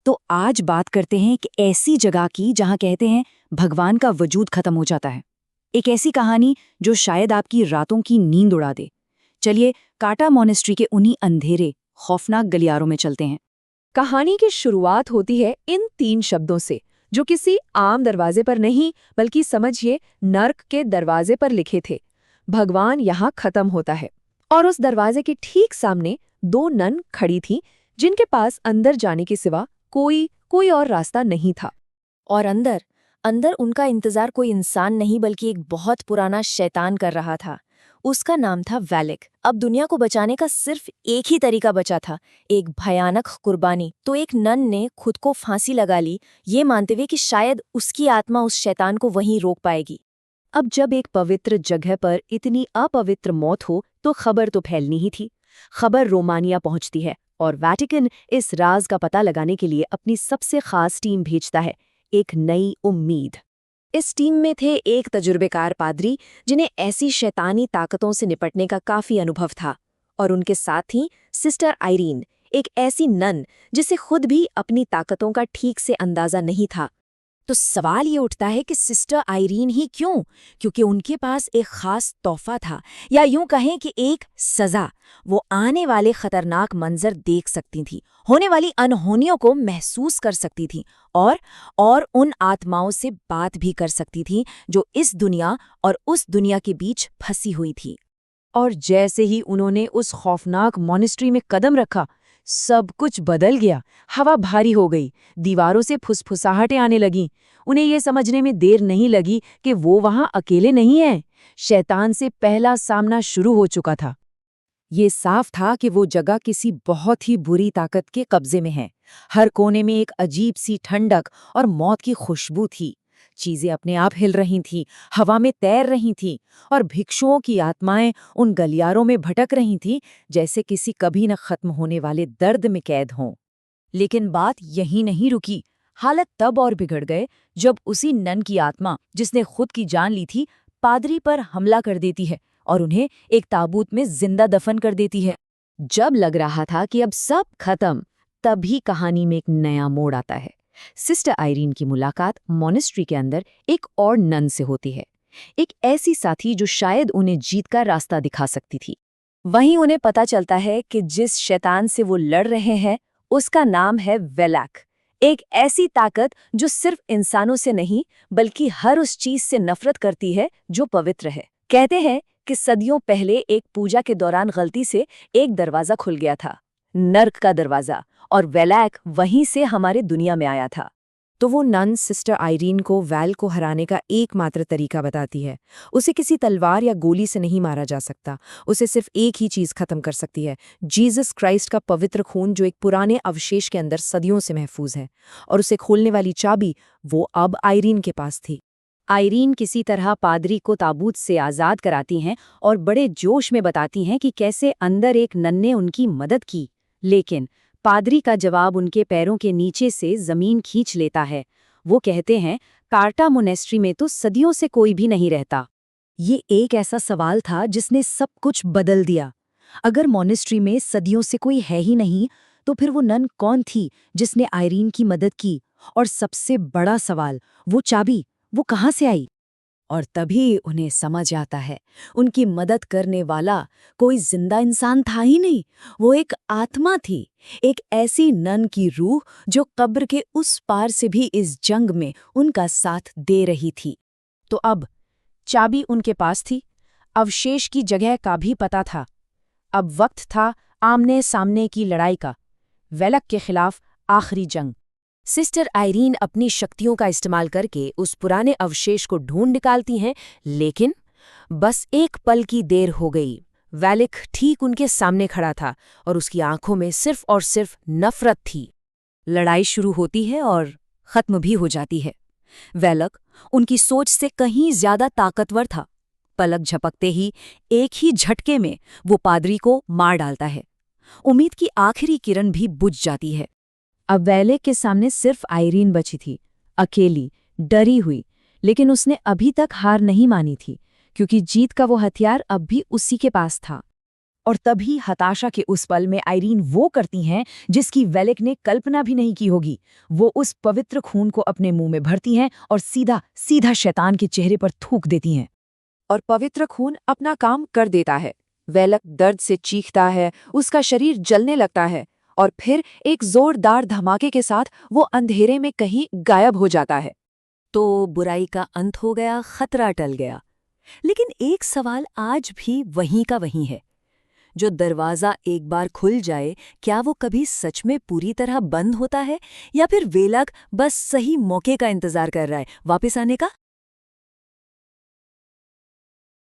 तो आज बात करते हैं एक ऐसी जगह की जहां कहते हैं भगवान का वजूद खत्म हो जाता है। एक ऐसी कहानी जो शायद आपकी रातों की नींद उड़ा दे। चलिए काटा मॉनेस्ट्री के उन्हीं अंधेरे खौफनाक गलियारों में चलते हैं। कहानी की शुरुआत होती है इन 3 शब्दों से, जो किसी आम दरवाजे पर नहीं बल्कि समझिए नर्क के दरवाजे पर लिखे थे। भगवान यहाँ खत्म होता है और उस दरवाजे के ठीक सामने 2 नन खड़ी थीं, जिनके पास अंदर जाने के सिवा कोई और रास्ता नहीं था। और अंदर अंदर उनका इंतजार कोई इंसान नहीं बल्कि एक बहुत पुराना शैतान कर रहा था। उसका नाम था वैलिक। अब दुनिया को बचाने का सिर्फ एक ही तरीका बचा था, एक भयानक कुर्बानी। तो एक नन ने खुद को फांसी लगा ली, ये मानते हुए कि शायद उसकी आत्मा उस शैतान को वहीं रोक पाएगी। अब जब एक पवित्र जगह पर इतनी अपवित्र मौत हो तो खबर तो फैलनी ही थी। खबर रोमानिया पहुंचती है और वेटिकन इस राज का पता लगाने के लिए अपनी सबसे खास टीम भेजता है, एक नई उम्मीद। इस टीम में थे एक तजुर्बेकार पादरी जिन्हें ऐसी शैतानी ताकतों से निपटने का काफी अनुभव था, और उनके साथ थी सिस्टर आइरीन, एक ऐसी नन जिसे खुद भी अपनी ताकतों का ठीक से अंदाजा नहीं था। तो सवाल ये उठता है कि सिस्टर आइरीन ही क्यों? क्योंकि उनके पास एक खास तोहफा था, या यूं कहें कि एक सजा। वो आने वाले खतरनाक मंजर देख सकती थी, होने वाली अनहोनियों को महसूस कर सकती थी, और उन आत्माओं से बात भी कर सकती थी जो इस दुनिया और उस दुनिया के बीच फंसी हुई थी। और जैसे ही उन्होंने उस खौफनाक मॉनेस्ट्री में कदम रखा, सब कुछ बदल गया। हवा भारी हो गई, दीवारों से फुसफुसाहटें आने लगीं। उन्हें ये समझने में देर नहीं लगी कि वो वहां अकेले नहीं हैं। शैतान से पहला सामना शुरू हो चुका था। ये साफ था कि वो जगह किसी बहुत ही बुरी ताकत के कब्जे में है। हर कोने में एक अजीब सी ठंडक और मौत की खुशबू थी। चीजें अपने आप हिल रही थीं, हवा में तैर रही थीं, और भिक्षुओं की आत्माएं उन गलियारों में भटक रही थीं, जैसे किसी कभी न खत्म होने वाले दर्द में कैद हों। लेकिन बात यहीं नहीं रुकी। हालत तब और बिगड़ गए जब उसी नन की आत्मा, जिसने खुद की जान ली थी, पादरी पर हमला कर देती है और उन्हें एक ताबूत में जिंदा दफन कर देती है। जब लग रहा था कि अब सब खत्म, तभी कहानी में एक नया मोड़ आता है। सिस्टर आइरीन की मुलाकात मॉनेस्ट्री के अंदर एक और नन से होती है, एक ऐसी साथी जो शायद उन्हें जीत का रास्ता दिखा सकती थी। वहीं उन्हें पता चलता है कि जिस शैतान से वो लड़ रहे हैं उसका नाम है वेलैक, एक ऐसी ताकत जो सिर्फ इंसानों से नहीं बल्कि हर उस चीज से नफरत करती है जो पवित्र है। कहते हैं कि सदियों पहले एक पूजा के दौरान गलती से एक दरवाजा खुल गया था, नर्क का दरवाजा, और वेलैक वहीं से हमारे दुनिया में आया था। तो वो नन सिस्टर आइरीन को वैल को हराने का एकमात्र तरीका बताती है। उसे किसी तलवार या गोली से नहीं मारा जा सकता, उसे सिर्फ एक ही चीज खत्म कर सकती है, जीसस क्राइस्ट का पवित्र खून जो एक पुराने अवशेष के अंदर सदियों से महफूज है। और उसे खोलने वाली चाबी वो अब आइरीन के पास थी। आइरीन किसी तरह पादरी को ताबूत से आज़ाद कराती हैं और बड़े जोश में बताती हैं कि कैसे अंदर एक नन ने उनकी मदद की। लेकिन पादरी का जवाब उनके पैरों के नीचे से जमीन खींच लेता है। वो कहते हैं, कार्टा मोनेस्ट्री में तो सदियों से कोई भी नहीं रहता। ये एक ऐसा सवाल था जिसने सब कुछ बदल दिया। अगर मोनेस्ट्री में सदियों से कोई है ही नहीं, तो फिर वो नन कौन थी जिसने आइरीन की मदद की? और सबसे बड़ा सवाल, वो चाबी, वो कहाँ से आई? और तभी उन्हें समझ आता है, उनकी मदद करने वाला कोई जिंदा इंसान था ही नहीं, वो एक आत्मा थी, एक ऐसी नन की रूह जो कब्र के उस पार से भी इस जंग में उनका साथ दे रही थी। तो अब चाबी उनके पास थी, अवशेष की जगह का भी पता था। अब वक्त था आमने सामने की लड़ाई का, वेलक के खिलाफ आखिरी जंग। सिस्टर आइरीन अपनी शक्तियों का इस्तेमाल करके उस पुराने अवशेष को ढूंढ निकालती हैं, लेकिन बस एक पल की देर हो गई। वैलिक ठीक उनके सामने खड़ा था और उसकी आंखों में सिर्फ और सिर्फ नफरत थी। लड़ाई शुरू होती है और खत्म भी हो जाती है। वैलिक उनकी सोच से कहीं ज्यादा ताकतवर था। पलक झपकते ही एक ही झटके में वो पादरी को मार डालता है। उम्मीद की आखिरी किरण भी बुझ जाती है। अब वैलिक के सामने सिर्फ आइरीन बची थी, अकेली, डरी हुई, लेकिन उसने अभी तक हार नहीं मानी थी, क्योंकि जीत का वो हथियार अब भी उसी के पास था। और तभी हताशा के उस पल में आइरीन वो करती हैं जिसकी वेलेक ने कल्पना भी नहीं की होगी। वो उस पवित्र खून को अपने मुंह में भरती हैं और सीधा सीधा शैतान के चेहरे पर थूक देती हैं। और पवित्र खून अपना काम कर देता है। वेलक दर्द से चीखता है, उसका शरीर जलने लगता है और फिर एक जोरदार धमाके के साथ वो अंधेरे में कहीं गायब हो जाता है। तो बुराई का अंत हो गया, खतरा टल गया। लेकिन एक सवाल आज भी वहीं का वहीं है। जो दरवाजा एक बार खुल जाए, क्या वो कभी सच में पूरी तरह बंद होता है, या फिर वेलक बस सही मौके का इंतजार कर रहा है वापस आने का?